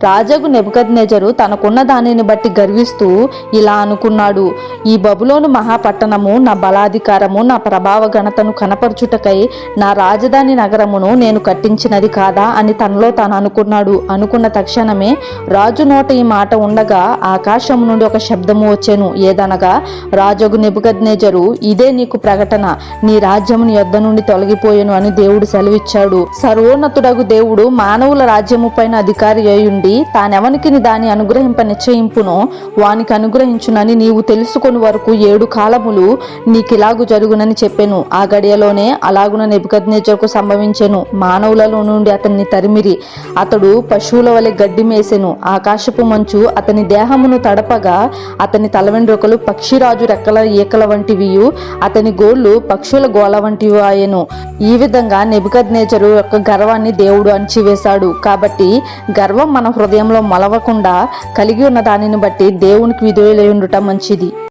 రాజగు నెబుకద్నెజరు తనకున్న దానిని బట్టి గర్విస్తూ ఇలా అనుకున్నాడు, ఈ బబులోను మహాపట్టణము నా బలాధికారము నా ప్రభావ ఘనతను కనపరచుటకై నా రాజధాని నగరమును నేను కట్టించినది కాదా అని తనలో తాను అనుకున్నాడు. అనుకున్న తక్షణమే రాజు నోట ఈ మాట ఉండగా ఆకాశం నుండి ఒక శబ్దము వచ్చెను. ఏదనగా, రాజగు నెబుకద్నెజరు, ఇదే నీకు ప్రకటన, నీ రాజ్యము నీ యొద్ద నుండి తొలగిపోయెను అని దేవుడు సెలవిచ్చాడు. సర్వోన్నతుడగు దేవుడు మానవుల రాజ్యము పైన అధికారి అయ్యుండి తానెవనికి దాని అనుగ్రహింప నిశ్చయింపునో వానికి అనుగ్రహించునని నీవు తెలుసుకొని వరకు 7 కాలములు నీకిలాగు జరుగునని చెప్పెను. ఆ గడియలోనే అలాగున నెబుకద్నెజరుకు సంభవించెను. మానవులలో నుండి అతన్ని తరిమిరి. అతడు పశువుల వలె గడ్డి మేసెను. ఆకాశపు మంచు అతని దేహమును తడపగా అతని తల వెంట్రుకలు పక్షిరాజు రెక్కల ఈకల వంటివియు అతని గోళ్లు పక్షుల గోల వంటివి ఆయెను. ఈ విధంగా నెబుకద్నెజరు యొక్క గర్వాన్ని దేవుడు అణిచివేశాడు. కాబట్టి గర్వం మన హృదయంలో మొలవకుండా కలిగి ఉన్న దానిని బట్టి దేవునికి విధేయులై ఉండుట మంచిది.